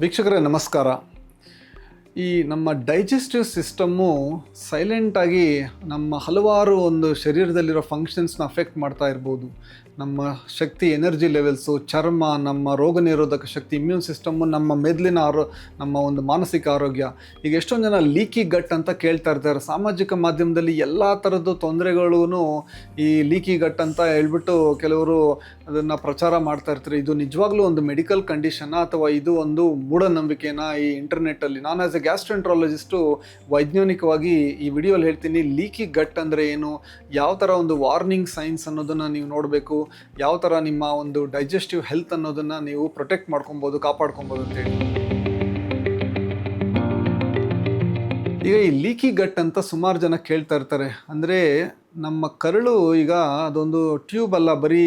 ವೀಕ್ಷಕರೇ ನಮಸ್ಕಾರ. ಈ ನಮ್ಮ ಡೈಜೆಸ್ಟಿವ್ ಸಿಸ್ಟಮ್ಮು ಸೈಲೆಂಟಾಗಿ ನಮ್ಮ ಹಲವಾರು ಒಂದು ಶರೀರದಲ್ಲಿರೋ ಫಂಕ್ಷನ್ಸ್ನ ಅಫೆಕ್ಟ್ ಮಾಡ್ತಾ ಇರ್ಬೋದು. ನಮ್ಮ ಶಕ್ತಿ, ಎನರ್ಜಿ ಲೆವೆಲ್ಸು, ಚರ್ಮ, ನಮ್ಮ ರೋಗ ನಿರೋಧಕ ಶಕ್ತಿ, ಇಮ್ಯೂನ್ ಸಿಸ್ಟಮ್ಮು, ನಮ್ಮ ಮೆದುಳಿನ ನಮ್ಮ ಒಂದು ಮಾನಸಿಕ ಆರೋಗ್ಯ. ಈಗ ಎಷ್ಟೊಂದು ಜನ ಲೀಕಿ ಗಟ್ ಅಂತ ಕೇಳ್ತಾ ಇರ್ತಾರೆ. ಸಾಮಾಜಿಕ ಮಾಧ್ಯಮದಲ್ಲಿ ಎಲ್ಲ ಥರದ್ದು ತೊಂದರೆಗಳೂ ಈ ಲೀಕಿ ಗಟ್ ಅಂತ ಹೇಳ್ಬಿಟ್ಟು ಕೆಲವರು ಅದನ್ನು ಪ್ರಚಾರ ಮಾಡ್ತಾ ಇರ್ತಾರೆ. ಇದು ನಿಜವಾಗ್ಲೂ ಒಂದು ಮೆಡಿಕಲ್ ಕಂಡೀಷನಾ ಅಥವಾ ಇದು ಒಂದು ಮೂಢನಂಬಿಕೆನಾ? ಈ ಇಂಟರ್ನೆಟ್ಟಲ್ಲಿ ನಾನು ಆ್ಯಸ್ ಎ ಗ್ಯಾಸ್ಟ್ರೆಂಟ್ರಾಲಜಿಸ್ಟು ವೈಜ್ಞಾನಿಕವಾಗಿ ಈ ವಿಡಿಯೋಲಿ ಹೇಳ್ತೀನಿ. ಲೀಕಿ ಗಟ್ ಅಂದರೆ ಏನು, ಯಾವ ಥರ ಒಂದು ವಾರ್ನಿಂಗ್ ಸೈನ್ಸ್ ಅನ್ನೋದನ್ನು ನೀವು ನೋಡಬೇಕು, ಯಾವ ಥರ ನಿಮ್ಮ ಒಂದು ಡೈಜೆಸ್ಟಿವ್ ಹೆಲ್ತ್ ಅನ್ನೋದನ್ನು ನೀವು ಪ್ರೊಟೆಕ್ಟ್ ಮಾಡ್ಕೊಬೋದು, ಕಾಪಾಡ್ಕೊಬೋದು ಅಂತೇಳಿ. ಈಗ ಈ ಲೀಕಿ ಗಟ್ ಅಂತ ಸುಮಾರು ಜನ ಕೇಳ್ತಾ ಇರ್ತಾರೆ. ಅಂದರೆ ನಮ್ಮ ಕರಳು ಈಗ ಅದೊಂದು ಟ್ಯೂಬ್ ಅಲ್ಲ, ಬರೀ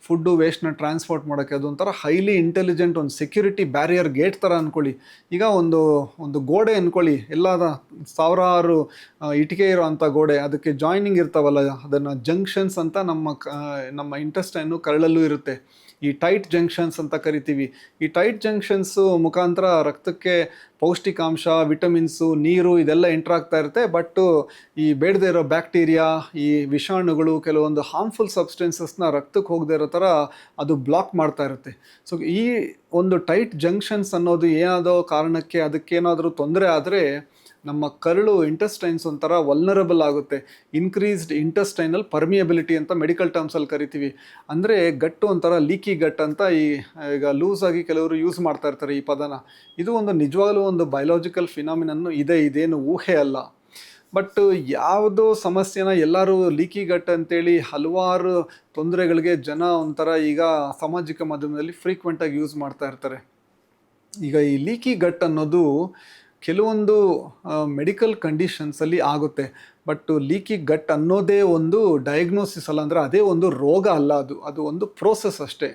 ಫುಡ್ಡು ವೇಸ್ಟ್ನ ಟ್ರಾನ್ಸ್ಪೋರ್ಟ್ ಮಾಡೋಕ್ಕೆ. ಅದೊಂಥರ ಹೈಲಿ ಇಂಟೆಲಿಜೆಂಟ್ ಒಂದು ಸೆಕ್ಯೂರಿಟಿ ಬ್ಯಾರಿಯರ್ ಗೇಟ್ ಥರ ಅಂದ್ಕೊಳ್ಳಿ. ಈಗ ಒಂದು ಗೋಡೆ ಅಂದ್ಕೊಳ್ಳಿ, ಎಲ್ಲ ಸಾವಿರಾರು ಇಟ್ಟಿಗೆ ಇರೋ ಅಂಥ ಗೋಡೆ, ಅದಕ್ಕೆ ಜಾಯ್ನಿಂಗ್ ಇರ್ತಾವಲ್ಲ, ಅದನ್ನು ಜಂಕ್ಷನ್ಸ್ ಅಂತ ನಮ್ಮ ಇಂಟೆಸ್ಟೈನು ಕರಳಲ್ಲೂ ಇರುತ್ತೆ. ಈ ಟೈಟ್ ಜಂಕ್ಷನ್ಸ್ ಅಂತ ಕರಿತೀವಿ. ಈ ಟೈಟ್ ಜಂಕ್ಷನ್ಸು ಮುಖಾಂತರ ರಕ್ತಕ್ಕೆ ಪೌಷ್ಟಿಕಾಂಶ, ವಿಟಮಿನ್ಸು, ನೀರು ಇದೆಲ್ಲ ಎಂಟ್ರ್ ಆಗ್ತಾ ಇರುತ್ತೆ. ಬಟ್ ಈ ಬೇಡದೇ ಇರೋ ಬ್ಯಾಕ್ಟೀರಿಯಾ, ಈ ವಿಷಾಣುಗಳು, ಕೆಲವೊಂದು ಹಾರ್ಮ್ಫುಲ್ ಸಬ್ಸ್ಟೆನ್ಸಸ್ನ ರಕ್ತಕ್ಕೆ ಹೋಗದೇ ಇರೋ ಥರ ಅದು ಬ್ಲಾಕ್ ಮಾಡ್ತಾ ಇರುತ್ತೆ. ಸೊ ಈ ಒಂದು ಟೈಟ್ ಜಂಕ್ಷನ್ಸ್ ಅನ್ನೋದು ಏನಾದೋ ಕಾರಣಕ್ಕೆ ಅದಕ್ಕೇನಾದರೂ ತೊಂದರೆ ಆದರೆ ನಮ್ಮ ಕರಳು, ಇಂಟೆಸ್ಟೈನ್ಸ್ ಒಂಥರ ವಲ್ನರಬಲ್ ಆಗುತ್ತೆ. ಇನ್ಕ್ರೀಸ್ಡ್ ಇಂಟೆಸ್ಟೈನಲ್ ಪರ್ಮಿಯಬಿಲಿಟಿ ಅಂತ ಮೆಡಿಕಲ್ ಟರ್ಮ್ಸಲ್ಲಿ ಕರಿತೀವಿ. ಅಂದರೆ ಗಟ್ಟು ಒಂಥರ ಲೀಕಿ ಗಟ್ ಅಂತ ಈಗ ಲೂಸ್ ಆಗಿ ಕೆಲವರು ಯೂಸ್ ಮಾಡ್ತಾ ಇರ್ತಾರೆ ಈ ಪದನ. ಇದು ಒಂದು ನಿಜವಾಗ್ಲೂ ಒಂದು ಬಯೋಲಾಜಿಕಲ್ ಫಿನಾಮಿನನ್ನು ಇದೇನು ಊಹೆ ಅಲ್ಲ. ಬಟ್ ಯಾವುದೋ ಸಮಸ್ಯೆನ ಎಲ್ಲರೂ ಲೀಕಿ ಗಟ್ ಅಂತೇಳಿ ಹಲವಾರು ತೊಂದರೆಗಳಿಗೆ ಜನ ಒಂಥರ ಈಗ ಸಾಮಾಜಿಕ ಮಾಧ್ಯಮದಲ್ಲಿ ಫ್ರೀಕ್ವೆಂಟಾಗಿ ಯೂಸ್ ಮಾಡ್ತಾ ಇರ್ತಾರೆ. ಈಗ ಈ ಲೀಕಿ ಗಟ್ ಅನ್ನೋದು ಕೆಲವೊಂದು ಮೆಡಿಕಲ್ ಕಂಡೀಷನ್ಸಲ್ಲಿ ಆಗುತ್ತೆ. ಬಟ್ ಲೀಕಿ ಗಟ್ ಅನ್ನೋದೇ ಒಂದು ಡಯಾಗ್ನೋಸಿಸ್ ಅಲ್ಲ, ಅಂದರೆ ಅದೇ ಒಂದು ರೋಗ ಅಲ್ಲ, ಅದು ಒಂದು ಪ್ರೋಸೆಸ್ ಅಷ್ಟೇ.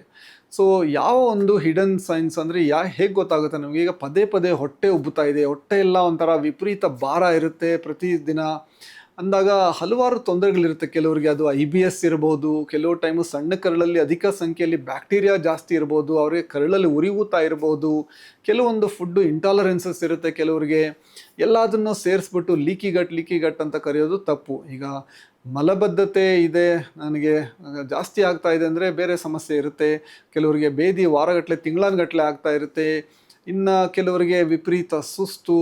ಸೊ ಯಾವ ಒಂದು ಹಿಡನ್ ಸೈನ್ಸ್ ಅಂದರೆ ಹೇಗೆ ಗೊತ್ತಾಗುತ್ತೆ ನಮಗೆ? ಈಗ ಪದೇ ಪದೇ ಹೊಟ್ಟೆ ಉಬ್ಬುತ್ತಾ ಇದೆ, ಹೊಟ್ಟೆ ಎಲ್ಲ ಒಂಥರ ವಿಪರೀತ ಭಾರ ಇರುತ್ತೆ ಪ್ರತಿದಿನ ಅಂದಾಗ ಹಲವಾರು ತೊಂದರೆಗಳಿರುತ್ತೆ. ಕೆಲವರಿಗೆ ಅದು IBS ಇರ್ಬೋದು, ಕೆಲವು ಟೈಮು ಸಣ್ಣ ಕರಳಲ್ಲಿ ಅಧಿಕ ಸಂಖ್ಯೆಯಲ್ಲಿ ಬ್ಯಾಕ್ಟೀರಿಯಾ ಜಾಸ್ತಿ ಇರ್ಬೋದು, ಅವರಿಗೆ ಕರಳಲ್ಲಿ ಉರಿಯೂತ ಇರ್ಬೋದು, ಕೆಲವೊಂದು ಫುಡ್ಡು ಇಂಟಾಲರೆನ್ಸಸ್ ಇರುತ್ತೆ ಕೆಲವರಿಗೆ. ಎಲ್ಲದನ್ನು ಸೇರಿಸ್ಬಿಟ್ಟು ಲೀಕಿ ಗಟ್ ಅಂತ ಕರೆಯೋದು ತಪ್ಪು. ಈಗ ಮಲಬದ್ಧತೆ ಇದೆ, ನನಗೆ ಜಾಸ್ತಿ ಆಗ್ತಾ ಇದೆ ಅಂದರೆ ಬೇರೆ ಸಮಸ್ಯೆ ಇರುತ್ತೆ. ಕೆಲವರಿಗೆ ಬೇದಿ ವಾರಗಟ್ಟಲೆ, ತಿಂಗಳಾನುಗಟ್ಟಲೆ ಆಗ್ತಾ ಇರುತ್ತೆ. ಇನ್ನು ಕೆಲವರಿಗೆ ವಿಪರೀತ ಸುಸ್ತು,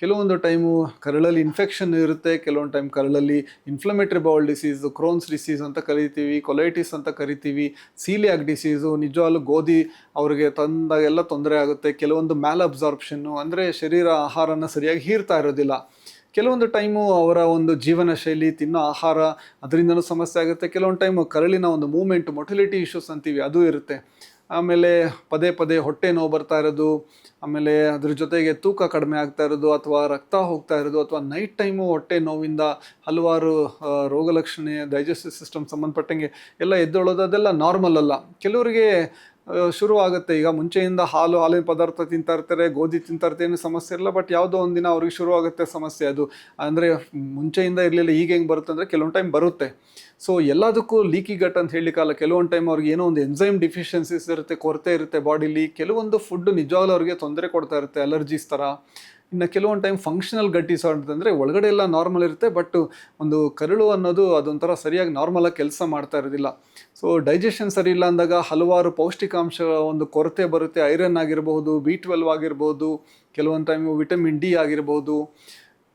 ಕೆಲವೊಂದು ಟೈಮು ಕರಳಲ್ಲಿ ಇನ್ಫೆಕ್ಷನ್ ಇರುತ್ತೆ, ಕೆಲವೊಂದು ಟೈಮ್ ಕರಳಲ್ಲಿ inflammatory bowl disease, crowns disease ಅಂತ ಕರಿತೀವಿ, ಕೊಲೈಟಿಸ್ ಅಂತ ಕರಿತೀವಿ, ಸೀಲಿಯಾಕ್ ಡಿಸೀಸು. ನಿಜವಾಗ್ಲೂ ಗೋಧಿ ಅವ್ರಿಗೆ ತಂದಾಗೆಲ್ಲ ತೊಂದರೆ ಆಗುತ್ತೆ. ಕೆಲವೊಂದು ಮ್ಯಾಲ್ ಅಬ್ಸಾರ್ಪ್ಷನ್ನು, ಅಂದರೆ ಶರೀರ ಆಹಾರನ ಸರಿಯಾಗಿ ಹೀರ್ತಾ ಇರೋದಿಲ್ಲ. ಕೆಲವೊಂದು ಟೈಮು ಅವರ ಒಂದು ಜೀವನ ಶೈಲಿ, ತಿನ್ನೋ ಆಹಾರ, ಅದರಿಂದನೂ ಸಮಸ್ಯೆ ಆಗುತ್ತೆ. ಕೆಲವೊಂದು ಟೈಮು ಕರಳಿನ ಒಂದು ಮೂಮೆಂಟ್, ಮೊಟಿಲಿಟಿ ಇಶ್ಯೂಸ್ ಅಂತೀವಿ, ಅದು ಇರುತ್ತೆ. ಆಮೇಲೆ ಪದೇ ಪದೇ ಹೊಟ್ಟೆ ನೋವು ಬರ್ತಾ ಇರೋದು, ಆಮೇಲೆ ಅದ್ರ ಜೊತೆಗೆ ತೂಕ ಕಡಿಮೆ ಆಗ್ತಾ ಇರೋದು, ಅಥವಾ ರಕ್ತ ಹೋಗ್ತಾ ಇರೋದು, ಅಥವಾ ನೈಟ್ ಟೈಮು ಹೊಟ್ಟೆ ನೋವಿಂದ ಹಲವಾರು ರೋಗಲಕ್ಷಣ, ಡೈಜೆಸ್ಟಿವ್ ಸಿಸ್ಟಮ್ ಸಂಬಂಧಪಟ್ಟಂಗೆ ಎಲ್ಲ ಎದ್ದೊಳೋದು, ಅದೆಲ್ಲ ನಾರ್ಮಲ್ ಅಲ್ಲ. ಕೆಲವರಿಗೆ ಶುರು ಆಗುತ್ತೆ. ಈಗ ಮುಂಚೆಯಿಂದ ಹಾಲಿನ ಪದಾರ್ಥ ತಿಂತಾ ಇರ್ತಾರೆ, ಗೋಧಿ ತಿಂತಾ ಇರ್ತಾರೆ, ಏನು ಸಮಸ್ಯೆ ಇರಲ್ಲ. ಬಟ್ ಯಾವುದೋ ಒಂದಿನ ಅವ್ರಿಗೆ ಶುರು ಆಗುತ್ತೆ ಸಮಸ್ಯೆ. ಅದು ಅಂದರೆ ಮುಂಚೆಯಿಂದ ಇರಲಿಲ್ಲ, ಈಗ ಹೆಂಗೆ ಬರುತ್ತೆ ಅಂದರೆ ಕೆಲವೊಂದು ಟೈಮ್ ಬರುತ್ತೆ. ಸೊ ಎಲ್ಲದಕ್ಕೂ ಲೀಕಿ ಗಟ್ ಅಂತ ಹೇಳಲಿಕ್ಕಲ್ಲ. ಕೆಲವೊಂದು ಟೈಮ್ ಅವ್ರಿಗೆ ಏನೋ ಒಂದು ಎನ್ಸೈಮ್ ಡಿಫಿಷಿಯನ್ಸೀಸ್ ಇರುತ್ತೆ, ಕೊರತೆ ಇರುತ್ತೆ ಬಾಡಿಲಿ. ಕೆಲವೊಂದು ಫುಡ್ ನಿಜವಾಗ್ಲೂ ಅವ್ರಿಗೆ ತೊಂದರೆ ಕೊಡ್ತಾ ಇರುತ್ತೆ, ಅಲರ್ಜೀಸ್ ಥರ. ಇನ್ನು ಕೆಲವೊಂದು ಟೈಮ್ ಫಂಕ್ಷನಲ್ ಗಟ್ ಡಿಸಾರ್ಡರ್ ಅಂದರೆ ಒಳಗಡೆ ಎಲ್ಲ ನಾರ್ಮಲ್ ಇರುತ್ತೆ, ಬಟ್ ಒಂದು ಕರಳು ಅನ್ನೋದು ಅದೊಂಥರ ಸರಿಯಾಗಿ ನಾರ್ಮಲಾಗಿ ಕೆಲಸ ಮಾಡ್ತಾ ಇರೋದಿಲ್ಲ. ಸೊ ಡೈಜೆಷನ್ ಸರಿ ಇಲ್ಲ ಅಂದಾಗ ಹಲವಾರು ಪೌಷ್ಟಿಕಾಂಶ ಒಂದು ಕೊರತೆ ಬರುತ್ತೆ. ಐರನ್ ಆಗಿರ್ಬೋದು, B12 ಆಗಿರ್ಬೋದು, ಕೆಲವೊಂದು ಟೈಮು ವಿಟಮಿನ್ D ಆಗಿರ್ಬೋದು.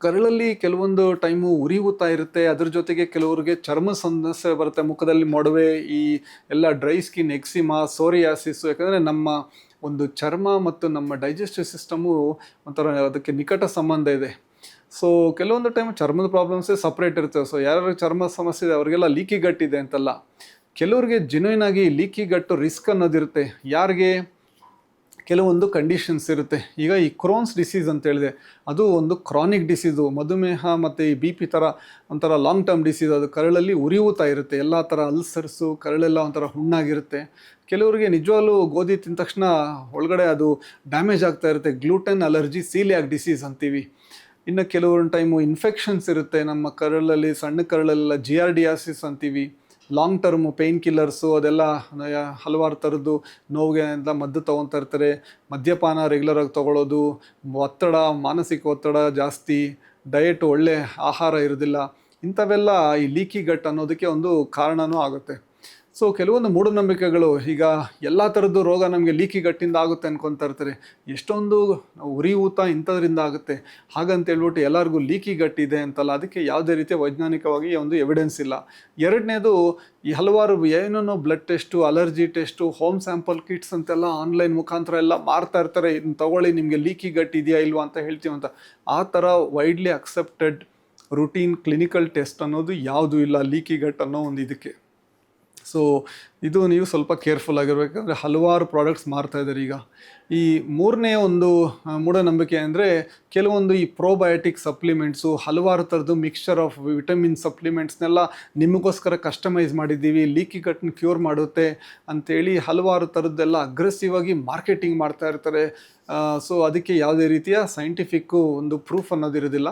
ಕರಳಲ್ಲಿ ಕೆಲವೊಂದು ಟೈಮು ಉರಿಯೂತ ಇರುತ್ತೆ. ಅದ್ರ ಜೊತೆಗೆ ಕೆಲವರಿಗೆ ಚರ್ಮ ಸಮಸ್ಯೆ ಬರುತ್ತೆ, ಮುಖದಲ್ಲಿ ಮೊಡವೆ, ಈ ಎಲ್ಲ ಡ್ರೈ ಸ್ಕಿನ್, ಎಕ್ಸಿಮಾ, ಸೋರಿಯಾಸಿಸು. ಯಾಕಂದರೆ ನಮ್ಮ ಒಂದು ಚರ್ಮ ಮತ್ತು ನಮ್ಮ ಡೈಜೆಸ್ಟಿವ್ ಸಿಸ್ಟಮು ಒಂಥರ ಅದಕ್ಕೆ ನಿಕಟ ಸಂಬಂಧ ಇದೆ. ಸೊ ಕೆಲವೊಂದು ಟೈಮ್ ಚರ್ಮದ ಪ್ರಾಬ್ಲಮ್ಸೇ ಸಪ್ರೇಟ್ ಇರ್ತವೆ. ಸೊ ಯಾರು ಚರ್ಮ ಸಮಸ್ಯೆ ಇದೆ ಅವರಿಗೆಲ್ಲ ಲೀಕಿ ಗಟ್ ಇದೆ ಅಂತಲ್ಲ. ಕೆಲವ್ರಿಗೆ ಜೆನ್ಯೂನ್ ಆಗಿ ಲೀಕಿ ಗಟ್ಟು ರಿಸ್ಕ್ ಅನ್ನೋದಿರುತ್ತೆ. ಯಾರಿಗೆ ಕೆಲವೊಂದು ಕಂಡೀಷನ್ಸ್ ಇರುತ್ತೆ. ಈಗ ಈ ಕ್ರೋನ್ಸ್ ಡಿಸೀಸ್ ಅಂತ ಹೇಳಿದೆ, ಅದು ಒಂದು ಕ್ರಾನಿಕ್ ಡಿಸೀಸು. ಮಧುಮೇಹ ಮತ್ತು ಈ BP ಥರ ಒಂಥರ ಲಾಂಗ್ ಟರ್ಮ್ ಡಿಸೀಸ್. ಅದು ಕರಳಲ್ಲಿ ಉರಿಯೂತ ಇರುತ್ತೆ, ಎಲ್ಲ ಥರ ಅಲ್ಸರ್ಸು, ಕರಳೆಲ್ಲ ಒಂಥರ ಹುಣ್ಣಾಗಿರುತ್ತೆ. ಕೆಲವರಿಗೆ ನಿಜವಾಗ್ಲೂ ಗೋಧಿ ತಿಂದ ತಕ್ಷಣ ಒಳಗಡೆ ಅದು ಡ್ಯಾಮೇಜ್ ಆಗ್ತಾ ಇರುತ್ತೆ, ಗ್ಲೂಟೆನ್ ಅಲರ್ಜಿ, ಸೀಲಿಯಾಕ್ ಡಿಸೀಸ್ ಅಂತೀವಿ. ಇನ್ನು ಕೆಲವೊಂದು ಟೈಮು ಇನ್ಫೆಕ್ಷನ್ಸ್ ಇರುತ್ತೆ ನಮ್ಮ ಕರಳಲ್ಲಿ, ಸಣ್ಣ ಕರಳಲ್ಲೆಲ್ಲ GRDiasis ಅಂತೀವಿ. ಲಾಂಗ್ ಟರ್ಮು ಪೇಯ್ನ್ ಕಿಲ್ಲರ್ಸು ಅದೆಲ್ಲ ಹಲವಾರು ಥರದ್ದು ನೋವಿಗೆ ಅಂತ ಮದ್ದು ತೊಗೊತಾ ಇರ್ತಾರೆ. ಮದ್ಯಪಾನ ರೆಗ್ಯುಲರಾಗಿ ತೊಗೊಳ್ಳೋದು, ಒತ್ತಡ, ಮಾನಸಿಕ ಒತ್ತಡ ಜಾಸ್ತಿ, ಡಯಟ್ ಒಳ್ಳೆ ಆಹಾರ ಇರೋದಿಲ್ಲ, ಇಂಥವೆಲ್ಲ ಈ ಲೀಕಿ ಗಟ್ ಅನ್ನೋದಕ್ಕೆ ಒಂದು ಕಾರಣವೂ ಆಗುತ್ತೆ. ಸೊ ಕೆಲವೊಂದು ಮೂಢನಂಬಿಕೆಗಳು, ಈಗ ಎಲ್ಲ ಥರದ್ದು ರೋಗ ನಮಗೆ ಲೀಕಿ ಗಟ್ಟಿಂದ ಆಗುತ್ತೆ ಅನ್ಕೊತಾ ಇರ್ತಾರೆ. ಎಷ್ಟೊಂದು ಉರಿ ಊತ ಇಂಥದ್ರಿಂದ ಆಗುತ್ತೆ, ಹಾಗಂತೇಳ್ಬಿಟ್ಟು ಎಲ್ಲರಿಗೂ ಲೀಕಿ ಗಟ್ ಇದೆ ಅಂತಲ್ಲ, ಅದಕ್ಕೆ ಯಾವುದೇ ರೀತಿಯ ವೈಜ್ಞಾನಿಕವಾಗಿ ಒಂದು ಎವಿಡೆನ್ಸ್ ಇಲ್ಲ. ಎರಡನೇದು, ಈ ಹಲವಾರು ಏನೇನೋ blood test, allergy test, home sample kits ಅಂತೆಲ್ಲ ಆನ್ಲೈನ್ ಮುಖಾಂತರ ಎಲ್ಲ ಮಾರ್ತಾ ಇರ್ತಾರೆ. ಇದನ್ನ ತಗೊಳ್ಳಿ, ನಿಮಗೆ ಲೀಕಿ ಗಟ್ ಇದೆಯಾ ಇಲ್ವಾ ಅಂತ ಹೇಳ್ತೀವಂತ. ಆ ಥರ widely accepted routine clinical test ಅನ್ನೋದು ಯಾವುದೂ ಇಲ್ಲ ಲೀಕಿ ಗಟ್ ಅನ್ನೋ ಒಂದು ಇದಕ್ಕೆ. ಸೊ ಇದು ನೀವು ಸ್ವಲ್ಪ ಕೇರ್ಫುಲ್ ಆಗಿರ್ಬೇಕಂದ್ರೆ ಹಲವಾರು ಪ್ರಾಡಕ್ಟ್ಸ್ ಮಾರ್ತಾ ಇದ್ದಾರೆ ಈಗ. ಈ ಮೂರನೇ ಒಂದು ಮೂಢನಂಬಿಕೆ ಅಂದರೆ ಕೆಲವೊಂದು ಈ ಪ್ರೋಬಯೋಟಿಕ್ ಸಪ್ಲಿಮೆಂಟ್ಸು, ಹಲವಾರು ಥರದ್ದು ಮಿಕ್ಸ್ಚರ್ ಆಫ್ ವಿಟಮಿನ್ ಸಪ್ಲಿಮೆಂಟ್ಸ್ನೆಲ್ಲ ನಿಮಗೋಸ್ಕರ ಕಸ್ಟಮೈಸ್ ಮಾಡಿದ್ದೀವಿ, ಲೀಕಿ ಗಟ್ನ ಕ್ಯೂರ್ ಮಾಡುತ್ತೆ ಅಂತೇಳಿ ಹಲವಾರು ಥರದ್ದೆಲ್ಲ ಅಗ್ರೆಸಿವ್ ಆಗಿ ಮಾರ್ಕೆಟಿಂಗ್ ಮಾಡ್ತಾ ಇರ್ತಾರೆ. ಸೊ ಅದಕ್ಕೆ ಯಾವುದೇ ರೀತಿಯ ಸೈಂಟಿಫಿಕ್ಕು ಒಂದು ಪ್ರೂಫ್ ಅನ್ನೋದಿರೋದಿಲ್ಲ.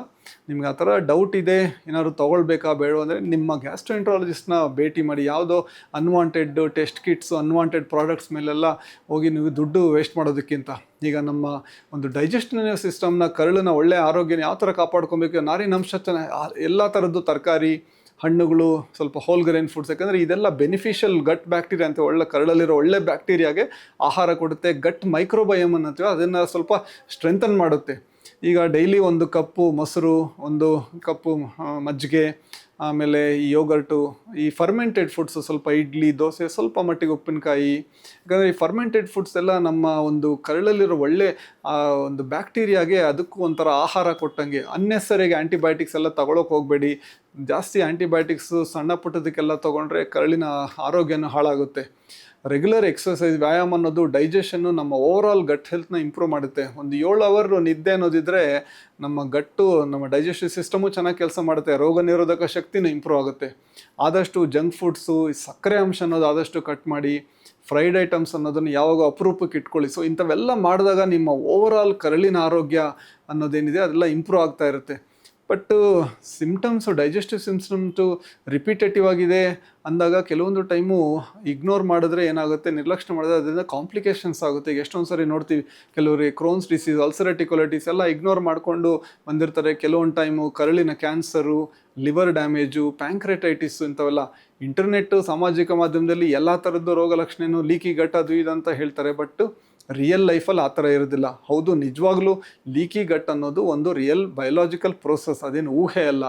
ನಿಮ್ಗೆ ಆ ಥರ ಡೌಟ್ ಇದೆ, ಏನಾದ್ರು ತೊಗೊಳ್ಬೇಕಾ ಬೇಡ ಅಂದರೆ ನಿಮ್ಮ ಗ್ಯಾಸ್ಟ್ರೋಎಂಟ್ರಾಲಜಿಸ್ಟ್ನ ಭೇಟಿ ಮಾಡಿ. ಯಾವುದೋ unwanted test kits, unwanted products ಮೇಲೆಲ್ಲ ಹೋಗಿ ನೀವು ದುಡ್ಡು ವೇಸ್ಟ್ ಮಾಡೋದಕ್ಕಿಂತ ಈಗ ನಮ್ಮ ಒಂದು ಡೈಜೆಸ್ಟಿವ್ ಸಿಸ್ಟಮ್ನ, ಕರಳನ್ನ, ಒಳ್ಳೆಯ ಆರೋಗ್ಯನ ಯಾವ ಥರ ಕಾಪಾಡ್ಕೊಬೇಕು, ನಾರಿನಂಶ ಎಲ್ಲ ಥರದ್ದು ತರಕಾರಿ, ಹಣ್ಣುಗಳು, ಸ್ವಲ್ಪ ಹೋಲ್ ಗ್ರೇನ್ ಫುಡ್ಸ್, ಯಾಕಂದರೆ ಇದೆಲ್ಲ ಬೆನಿಫಿಷಿಯಲ್ ಗಟ್ ಬ್ಯಾಕ್ಟೀರಿಯಾ ಅಂತ, ಒಳ್ಳೆ ಕರಳಲ್ಲಿರೋ ಒಳ್ಳೆ ಬ್ಯಾಕ್ಟೀರಿಯಾಗೆ ಆಹಾರ ಕೊಡುತ್ತೆ. ಗಟ್ ಮೈಕ್ರೋಬಯಮ್ ಅನ್ನತ್ತೀವಿ, ಅದನ್ನು ಸ್ವಲ್ಪ ಸ್ಟ್ರೆಂಥನ್ ಮಾಡುತ್ತೆ. ಈಗ ಡೈಲಿ 1 ಕಪ್ಪು ಮೊಸರು, 1 ಕಪ್ಪು ಮಜ್ಜಿಗೆ, ಆಮೇಲೆ ಈ ಯೋಗರ್ಟು, ಈ ಫರ್ಮೆಂಟೆಡ್ ಫುಡ್ಸು, ಸ್ವಲ್ಪ ಇಡ್ಲಿ, ದೋಸೆ, ಸ್ವಲ್ಪ ಮಟ್ಟಿಗೆ ಉಪ್ಪಿನಕಾಯಿ, ಯಾಕಂದರೆ ಈ ಫರ್ಮೆಂಟೆಡ್ ಫುಡ್ಸ್ ಎಲ್ಲ ನಮ್ಮ ಒಂದು ಕರಳಲ್ಲಿರೋ ಒಳ್ಳೆ ಒಂದು ಬ್ಯಾಕ್ಟೀರಿಯಾಗೆ ಅದಕ್ಕೂ ಒಂಥರ ಆಹಾರ ಕೊಟ್ಟಂಗೆ. ಅನ್ನೆಸರಿಗೆ ಆ್ಯಂಟಿಬಯೋಟಿಕ್ಸ್ ಎಲ್ಲ ತಗೊಳಕ್ಕೆ ಹೋಗಬೇಡಿ. ಜಾಸ್ತಿ ಆ್ಯಂಟಿಬಯೋಟಿಕ್ಸು ಸಣ್ಣ ಪುಟ್ಟದಕ್ಕೆಲ್ಲ ತೊಗೊಂಡ್ರೆ ಕರಳಿನ ಆರೋಗ್ಯನೂ ಹಾಳಾಗುತ್ತೆ. ರೆಗ್ಯುಲರ್ ಎಕ್ಸಸೈಸ್, ವ್ಯಾಯಾಮ ಅನ್ನೋದು ಡೈಜೆಷನ್ನು, ನಮ್ಮ ಓವರಾಲ್ ಗಟ್ ಹೆಲ್ತ್ನ ಇಂಪ್ರೂವ್ ಮಾಡುತ್ತೆ. ಒಂದು 7 ಅವರ್ ನಿದ್ದೆ ಅನ್ನೋದಿದ್ರೆ ನಮ್ಮ ಗಟ್ಟು, ನಮ್ಮ ಡೈಜೆಸ್ಟಿವ್ ಸಿಸ್ಟಮು ಚೆನ್ನಾಗಿ ಕೆಲಸ ಮಾಡುತ್ತೆ, ರೋಗ ನಿರೋಧಕ ಶಕ್ತಿನೂ ಇಂಪ್ರೂವ್ ಆಗುತ್ತೆ. ಆದಷ್ಟು ಜಂಕ್ ಫುಡ್ಸು, ಸಕ್ಕರೆ ಅಂಶ ಅನ್ನೋದು ಆದಷ್ಟು ಕಟ್ ಮಾಡಿ, ಫ್ರೈಡ್ ಐಟಮ್ಸ್ ಅನ್ನೋದನ್ನು ಯಾವಾಗ ಅಪರೂಪಕ್ಕೆ ಇಟ್ಕೊಳ್ಳಿ. ಸೊ ಇಂಥವೆಲ್ಲ ಮಾಡಿದಾಗ ನಿಮ್ಮ ಓವರಾಲ್ ಕರಳಿನ ಆರೋಗ್ಯ ಅನ್ನೋದೇನಿದೆ ಅದೆಲ್ಲ ಇಂಪ್ರೂವ್ ಆಗ್ತಾ ಇರುತ್ತೆ. But symptoms, digestive symptoms repetitive ಆಗಿದೆ ಅಂದಾಗ ಕೆಲವೊಂದು ಟೈಮು ಇಗ್ನೋರ್ ಮಾಡಿದ್ರೆ ಏನಾಗುತ್ತೆ, ನಿರ್ಲಕ್ಷ್ಯ ಮಾಡಿದ್ರೆ ಅದರಿಂದ ಕಾಂಪ್ಲಿಕೇಶನ್ಸ್ ಆಗುತ್ತೆ. ಈಗ ಎಷ್ಟೊಂದು ಸರಿ ನೋಡ್ತೀವಿ, ಕೆಲವರಿಗೆ ಕ್ರೋನ್ಸ್ ಡಿಸೀಸ್, ಅಲ್ಸರೇಟಿವ್ ಕೊಲೈಟಿಸ್ ಎಲ್ಲ ಇಗ್ನೋರ್ ಮಾಡಿಕೊಂಡು ಬಂದಿರ್ತಾರೆ. ಕೆಲವೊಂದು ಟೈಮು ಕರಳಿನ ಕ್ಯಾನ್ಸರು, ಲಿವರ್ ಡ್ಯಾಮೇಜು, ಪ್ಯಾಂಕ್ರೆಟೈಟಿಸು, ಇಂಥವೆಲ್ಲ. ಇಂಟರ್ನೆಟ್ಟು, ಸಾಮಾಜಿಕ ಮಾಧ್ಯಮದಲ್ಲಿ ಎಲ್ಲ ಥರದ್ದು ರೋಗ ಲಕ್ಷಣನೂ ಲೀಕಿ ಗಟ್ ಅದು ಇದಂತ ಹೇಳ್ತಾರೆ. ಬಟ್ ರಿಯಲ್ ಲೈಫಲ್ಲಿ ಆ ಥರ ಇರೋದಿಲ್ಲ. ಹೌದು, ನಿಜವಾಗ್ಲೂ ಲೀಕಿ ಗಟ್ ಅನ್ನೋದು ಒಂದು ರಿಯಲ್ ಬಯೋಲಾಜಿಕಲ್ ಪ್ರೋಸೆಸ್, ಅದೇನು ಊಹೆ ಅಲ್ಲ.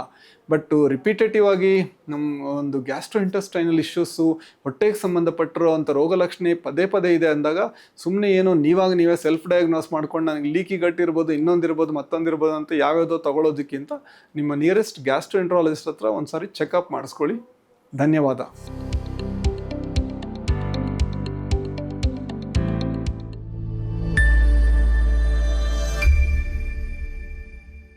ಬಟ್ ರಿಪೀಟೇಟಿವ್ ಆಗಿ ನಮ್ಮ ಒಂದು ಗ್ಯಾಸ್ಟ್ರೋ ಇಂಟೆಸ್ಟೈನಲ್ ಇಶ್ಯೂಸು, ಹೊಟ್ಟೆಗೆ ಸಂಬಂಧಪಟ್ಟಿರೋ ಅಂಥ ರೋಗ ಲಕ್ಷಣ ಪದೇ ಪದೇ ಇದೆ ಅಂದಾಗ ಸುಮ್ಮನೆ ಏನೋ ನೀವೇ ಸೆಲ್ಫ್ ಡಯಾಗ್ನೋಸ್ ಮಾಡ್ಕೊಂಡು ನನಗೆ ಲೀಕಿ ಗಟ್ ಇರ್ಬೋದು, ಇನ್ನೊಂದಿರ್ಬೋದು, ಮತ್ತೊಂದಿರ್ಬೋದು ಅಂತ ಯಾವ್ಯಾವುದೋ ತಗೊಳ್ಳೋದಕ್ಕಿಂತ ನಿಮ್ಮ ನಿಯರೆಸ್ಟ್ ಗ್ಯಾಸ್ಟ್ರೋ ಎಂಟ್ರಾಲಜಿಸ್ಟ್ ಹತ್ರ ಒಂದು ಸಾರಿ ಚೆಕಪ್ ಮಾಡಿಸ್ಕೊಳ್ಳಿ. ಧನ್ಯವಾದ.